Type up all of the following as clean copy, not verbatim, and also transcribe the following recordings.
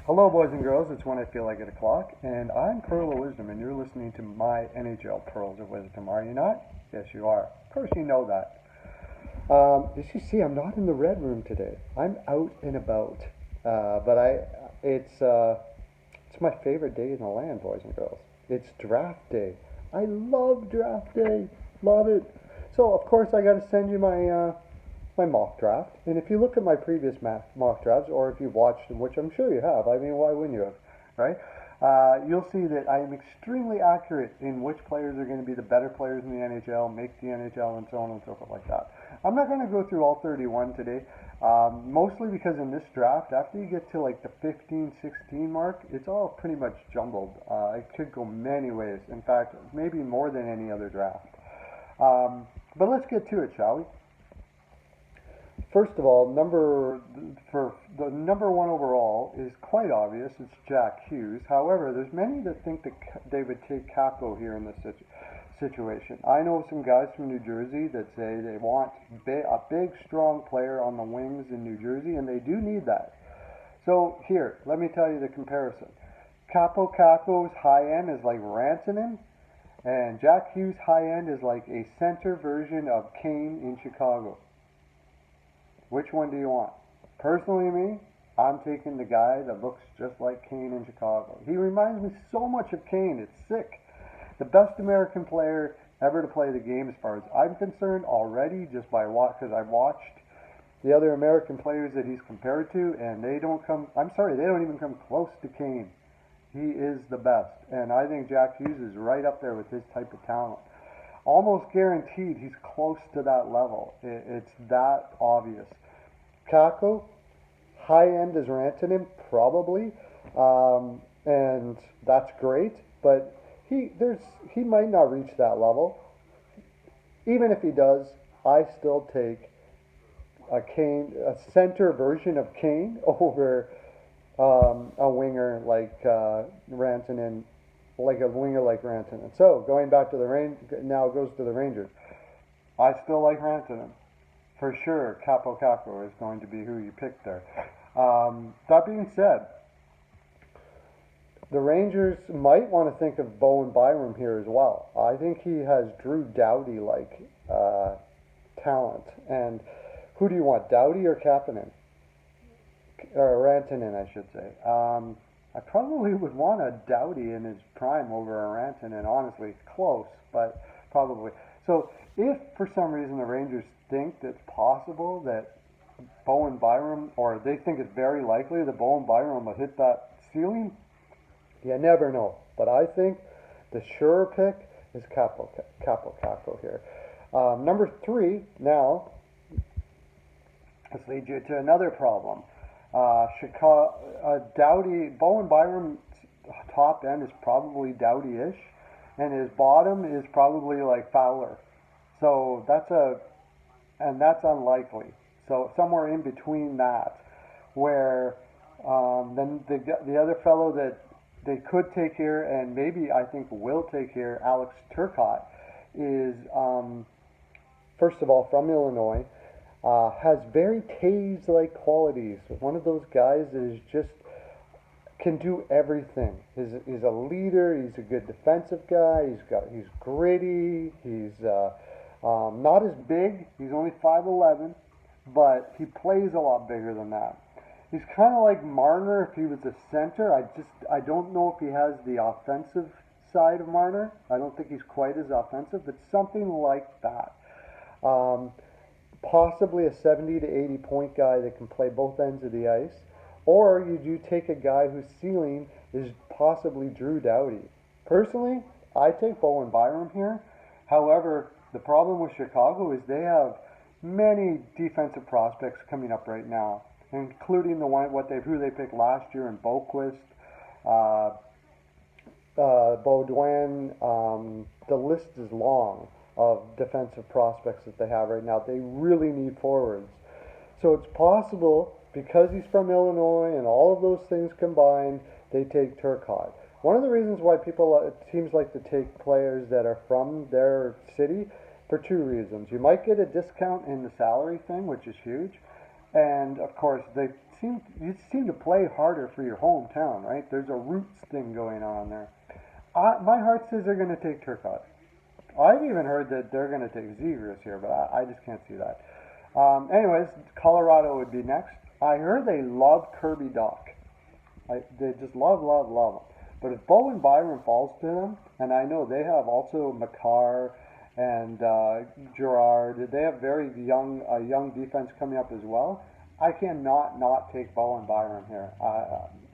Hello, boys and girls. It's when I feel like 8 o'clock, and I'm Pearl of Wisdom, and you're listening to my NHL Pearls of Wisdom. Are you not? Yes, you are. Of course, you know that. As you see, I'm not in the red room today. I'm out and about. It's my favorite day in the land, boys and girls. It's draft day. I love draft day. Love it. So, of course, I got to send you my mock draft. And if you look at my previous mock drafts, or if you've watched them, which I'm sure you have, I mean, why wouldn't you have, right? You'll see that I am extremely accurate in which players are going to be the better players in the NHL, make the NHL, and so on and so forth like that. I'm not going to go through all 31 today, mostly because in this draft, after you get to like the 15, 16 mark, it's all pretty much jumbled. It could go many ways. In fact, maybe more than any other draft. But let's get to it, shall we? First of all, for the number one overall is quite obvious. It's Jack Hughes. However, there's many that think that they would take Kakko here in this situation. I know some guys from New Jersey that say they want a big, strong player on the wings in New Jersey, and they do need that. So here, let me tell you the comparison. Kakko's high end is like Rantanen, and Jack Hughes' high end is like a center version of Kane in Chicago. Which one do you want? Personally, me, I'm taking the guy that looks just like Kane in Chicago. He reminds me so much of Kane. It's sick. The best American player ever to play the game, as far as I'm concerned, already, just by because I've watched the other American players that he's compared to, and they don't even come close to Kane. He is the best, and I think Jack Hughes is right up there with his type of talent. Almost guaranteed he's close to that level. It's that obvious. Kakko, high end is Rantanen, probably, and that's great. But he might not reach that level. Even if he does, I still take a center version of Kane over a winger like Rantanen. Like a winger like Rantanen. So going back to now it goes to the Rangers. I still like Rantanen. For sure, Kakko is going to be who you pick there. That being said, the Rangers might want to think of Bowen Byram here as well. I think he has Drew Doughty-like talent. And who do you want, Doughty or Kapanen? Or Rantanen, I should say. I probably would want a Doughty in his prime over a Rantanen, honestly. Close, but probably. So if for some reason the Rangers think it's possible that Bowen Byram, or they think it's very likely that Bowen Byram will hit that ceiling, you never know. But I think the sure pick is Kakko here. Number 3, now, let's lead you to another problem. Doughty, Bowen Byram's top end is probably Doughty-ish, and his bottom is probably like Fowler. So that's unlikely. So somewhere in between that, where then the other fellow that they could take here, and maybe I think will take here, Alex Turcotte, is first of all from Illinois. Has very Taves-like qualities. One of those guys that is just can do everything. He's a leader. He's a good defensive guy. He's gritty. He's not as big. He's only 5'11", but he plays a lot bigger than that. He's kind of like Marner if he was a center. I don't know if he has the offensive side of Marner. I don't think he's quite as offensive, but something like that. Possibly a 70 to 80 point guy that can play both ends of the ice, or you do take a guy whose ceiling is possibly Drew Doughty. Personally, I take Bowen Byram here. However, the problem with Chicago is they have many defensive prospects coming up right now, including who they picked last year in Boquist, Baudouin. The list is long of defensive prospects that they have right now. They really need forwards. So it's possible, because he's from Illinois and all of those things combined, they take Turcotte. One of the reasons why teams like to take players that are from their city, for 2 reasons. You might get a discount in the salary thing, which is huge. And of course, they you seem to play harder for your hometown, right? There's a roots thing going on there. My heart says they're going to take Turcotte. I've even heard that they're going to take Zegras here, but I just can't see that. Anyways, Colorado would be next. I heard they love Kirby Dach. They just love him. But if Bowen Byram falls to them, and I know they have also Makar and Gerard, they have very young defense coming up as well. I cannot not take Bowen Byram here.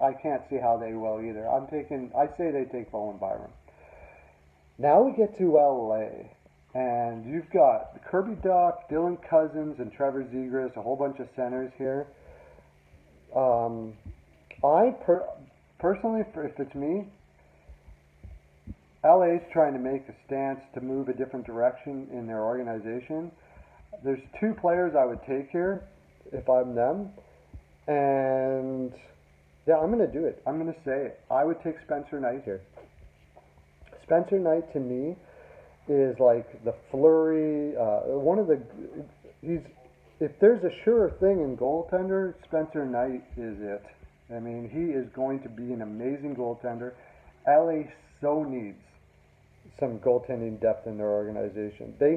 I can't see how they will either. I say they take Bowen Byram. Now we get to LA, and you've got Kirby Dach, Dylan Cousins, and Trevor Zegras, a whole bunch of centers here. Personally, if it's me, LA's trying to make a stance to move a different direction in their organization. There's two players I would take here if I'm them, and yeah, I'm going to do it. I'm going to say it. I would take Spencer Knight here. Spencer Knight to me is like the Fleury, if there's a sure thing in goaltender, Spencer Knight is it. I mean, he is going to be an amazing goaltender. LA so needs some goaltending depth in their organization. They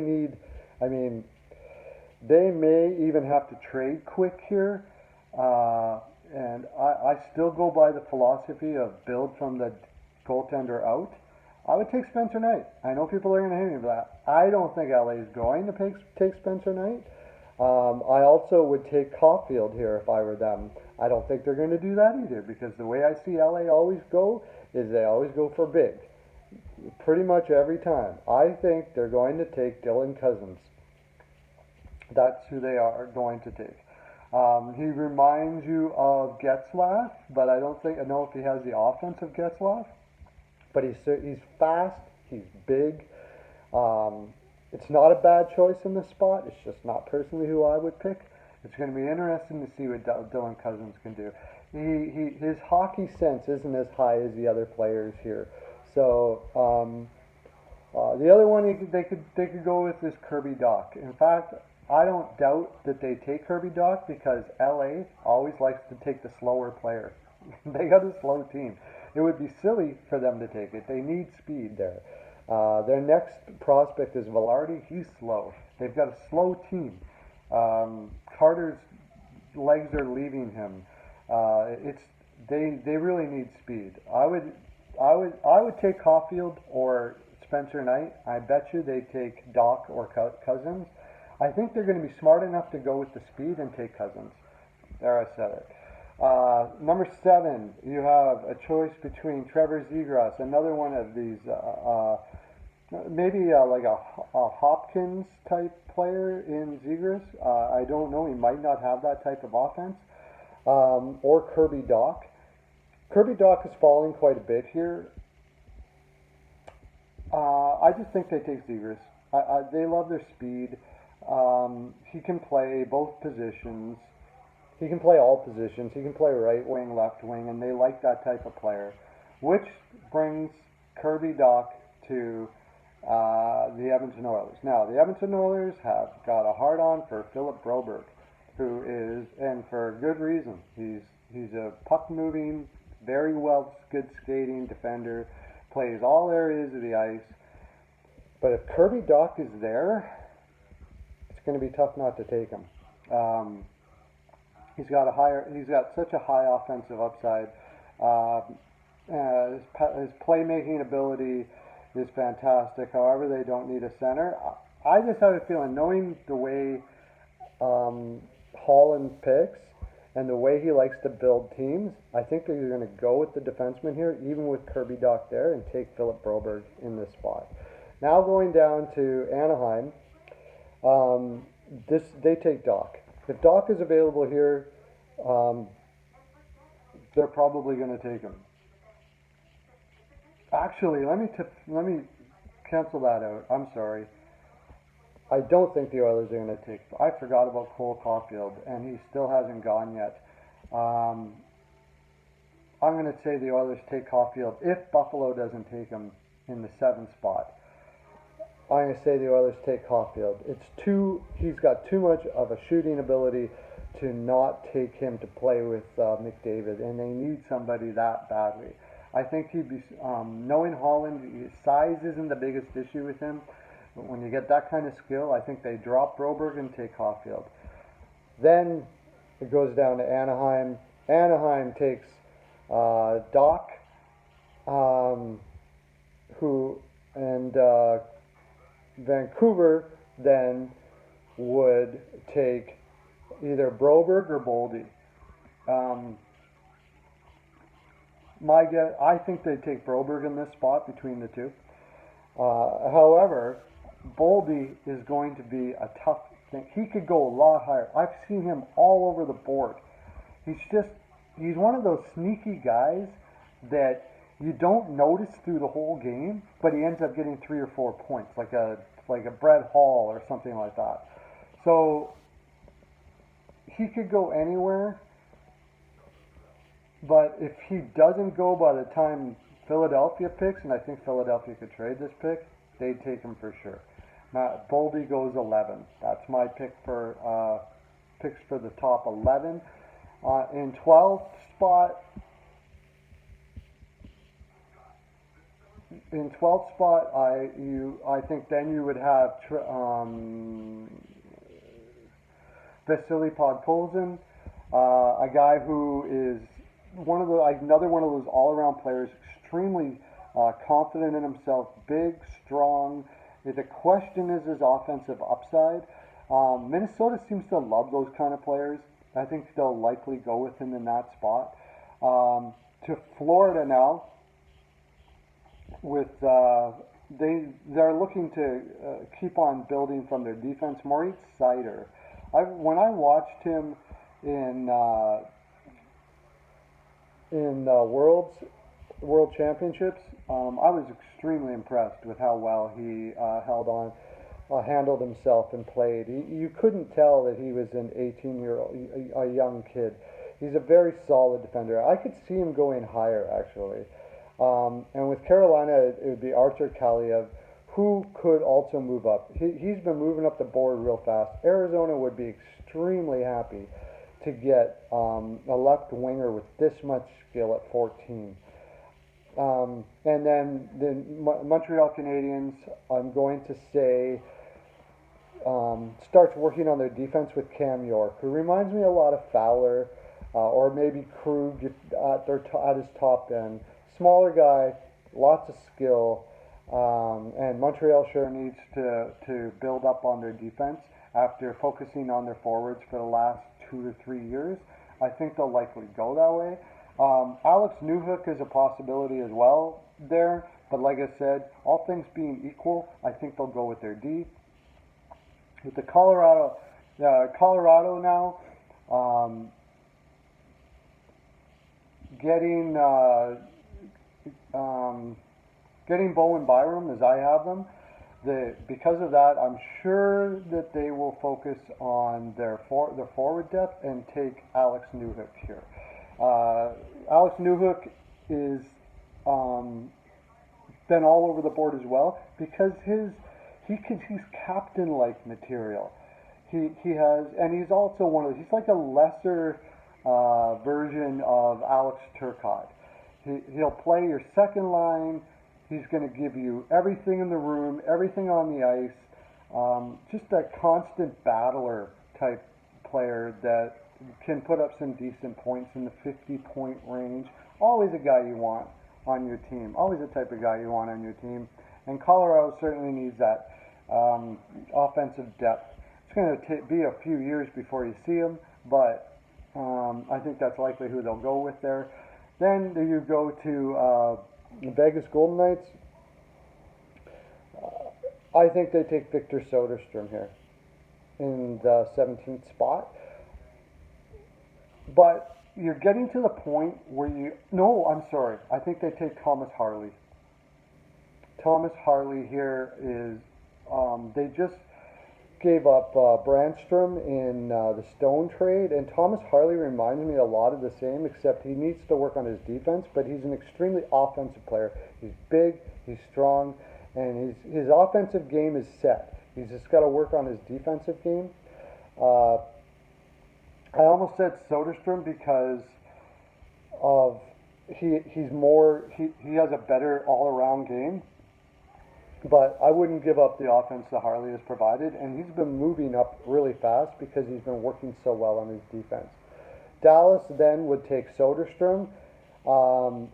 may even have to trade quick here. And I still go by the philosophy of build from the goaltender out. I would take Spencer Knight. I know people are going to hate me for that. I don't think LA is going to take Spencer Knight. I also would take Caulfield here if I were them. I don't think they're going to do that either, because the way I see LA always go is they always go for big. Pretty much every time. I think they're going to take Dylan Cousins. That's who they are going to take. He reminds you of Getzlaf, but I don't know if he has the offense of Getzlaf. But he's fast, he's big. It's not a bad choice in this spot. It's just not personally who I would pick. It's going to be interesting to see what Dylan Cousins can do. His hockey sense isn't as high as the other players here. So the other one they could go with is Kirby Dach. In fact, I don't doubt that they take Kirby Dach because LA always likes to take the slower player. They got a slow team. It would be silly for them to take it. They need speed there. Their next prospect is Velarde. He's slow. They've got a slow team. Carter's legs are leaving him. They really need speed. I would take Caulfield or Spencer Knight. I bet you they take Dach or Cousins. I think they're going to be smart enough to go with the speed and take Cousins. There, I said it. Number 7, you have a choice between Trevor Zegras, another one of these, maybe like a Hopkins type player in Zegras. I don't know, he might not have that type of offense. Or Kirby Dach. Kirby Dach is falling quite a bit here. I just think they take Zegras. They love their speed. He can play both positions. He can play all positions. He can play right wing, left wing, and they like that type of player. Which brings Kirby Dach to the Edmonton Oilers. Now, the Edmonton Oilers have got a hard-on for Philip Broberg, who is, and for good reason. He's a puck-moving, very good skating defender, plays all areas of the ice. But if Kirby Dach is there, it's going to be tough not to take him. He's got such a high offensive upside. His playmaking ability is fantastic. However, they don't need a center. I just have a feeling, knowing the way Holland picks and the way he likes to build teams, I think they're going to go with the defenseman here, even with Kirby Dach there, and take Philip Broberg in this spot. Now going down to Anaheim, they take Dach. If Dach is available here, they're probably going to take him. Actually, let me cancel that out. I'm sorry. I don't think the Oilers are going to take. I forgot about Cole Caulfield, and he still hasn't gone yet. I'm going to say the Oilers take Caulfield if Buffalo doesn't take him in the 7th spot. I'm going to say the Oilers take Caulfield. He's got too much of a shooting ability to not take him to play with McDavid, and they need somebody that badly. I think he'd be, knowing Holland, his size isn't the biggest issue with him. But when you get that kind of skill, I think they drop Broberg and take Caulfield. Then it goes down to Anaheim. Anaheim takes Doc, who, and Vancouver then would take either Broberg or Boldy. My guess, I think they'd take Broberg in this spot between the two. However, Boldy is going to be a tough thing. He could go a lot higher. I've seen him all over the board. He's one of those sneaky guys that you don't notice through the whole game, but he ends up getting 3 or 4 points, like a Brett Hall or something like that. So he could go anywhere, but if he doesn't go by the time Philadelphia picks, and I think Philadelphia could trade this pick, they'd take him for sure. Boldy goes 11. That's my pick for picks for the top 11. In 12th spot, I think then you would have Vasily Podkolzin, a guy who is another one of those all-around players, extremely confident in himself, big, strong. The question is his offensive upside. Minnesota seems to love those kind of players. I think they'll likely go with him in that spot. To Florida now, with they're looking to keep on building from their defense. Moritz Seider, when I watched him in World Championships, I was extremely impressed with how well he handled himself and played. You couldn't tell that he was an 18-year-old, a young kid. He's a very solid defender. I could see him going higher, actually. And with Carolina, it would be Artur Kaliev, who could also move up. He's been moving up the board real fast. Arizona would be extremely happy to get a left winger with this much skill at 14. And then the Montreal Canadiens, I'm going to say, starts working on their defense with Cam York, who reminds me a lot of Fowler, or maybe Krug at his top end. Smaller guy, lots of skill, and Montreal sure needs to build up on their defense after focusing on their forwards for the last 2 to 3 years. I think they'll likely go that way. Alex Newhook is a possibility as well there, but like I said, all things being equal, I think they'll go with their D. With the Colorado now, getting Bowen Byram as I have them. Because of that, I'm sure that they will focus on their forward depth and take Alex Newhook here. Alex Newhook is been all over the board as well because he's captain-like material. He has, and he's also he's like a lesser version of Alex Turcotte. He'll play your second line. He's going to give you everything in the room, everything on the ice. Just a constant battler type player that can put up some decent points in the 50-point range. Always a guy you want on your team. Always the type of guy you want on your team. And Colorado certainly needs that offensive depth. It's going to be a few years before you see him, but I think that's likely who they'll go with there. Then you go to the Vegas Golden Knights. I think they take Victor Soderstrom here in the 17th spot. But you're getting to the point where I think they take Thomas Harley. Thomas Harley here is, they just gave up Brandstrom in the Stone trade, and Thomas Harley reminds me a lot of the same, except he needs to work on his defense, but he's an extremely offensive player. He's big, he's strong, and his offensive game is set. He's just got to work on his defensive game. I almost said Soderstrom because of he has a better all around game, but I wouldn't give up the offense that Harley has provided, and he's been moving up really fast because he's been working so well on his defense. Dallas then would take Soderstrom, um,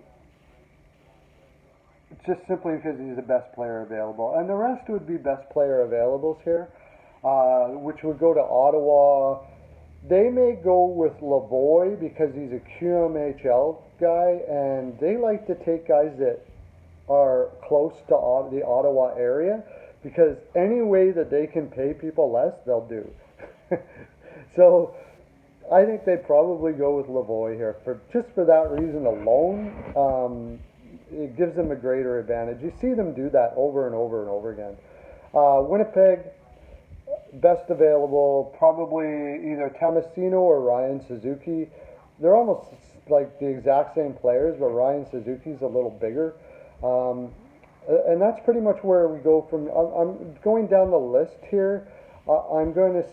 just simply because he's the best player available, and the rest would be best player availables here, which would go to Ottawa. They may go with Lavoie because he's a QMHL guy, and they like to take guys that are close to the Ottawa area because any way that they can pay people less, they'll do. So I think they probably go with Lavoie here for just for that reason alone. It gives them a greater advantage. You see them do that over and over and over again. Winnipeg, best available, probably either Tomasino or Ryan Suzuki. They're almost like the exact same players, but Ryan Suzuki's a little bigger. And that's pretty much where we go from. I'm going down the list here. I'm going to.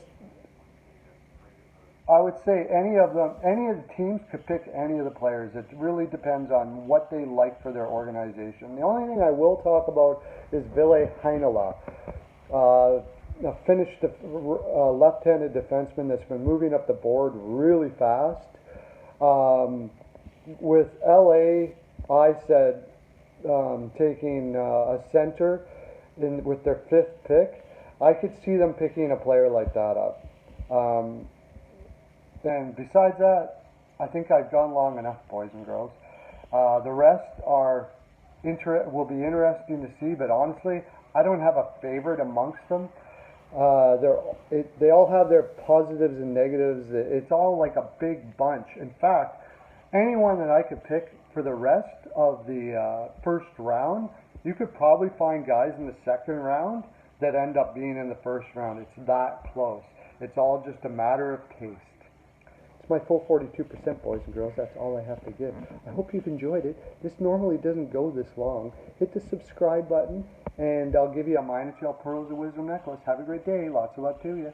I would say any of the teams could pick any of the players. It really depends on what they like for their organization. The only thing I will talk about is Ville Heinola, a Finnish left-handed defenseman that's been moving up the board really fast. With LA, I said taking a center with their 5th pick. I could see them picking a player like that up. And besides that, I think I've gone long enough, boys and girls. The rest will be interesting to see, but honestly, I don't have a favorite amongst them. They all have their positives and negatives. It's all like a big bunch. In fact, anyone that I could pick for the rest of the first round, you could probably find guys in the second round that end up being in the first round. It's that close. It's all just a matter of taste. It's my full 42%, boys and girls. That's all I have to give. I hope you've enjoyed it. This normally doesn't go this long. Hit the subscribe button, and I'll give you a mine NHL Pearls of Wisdom necklace. Have a great day. Lots of love to you.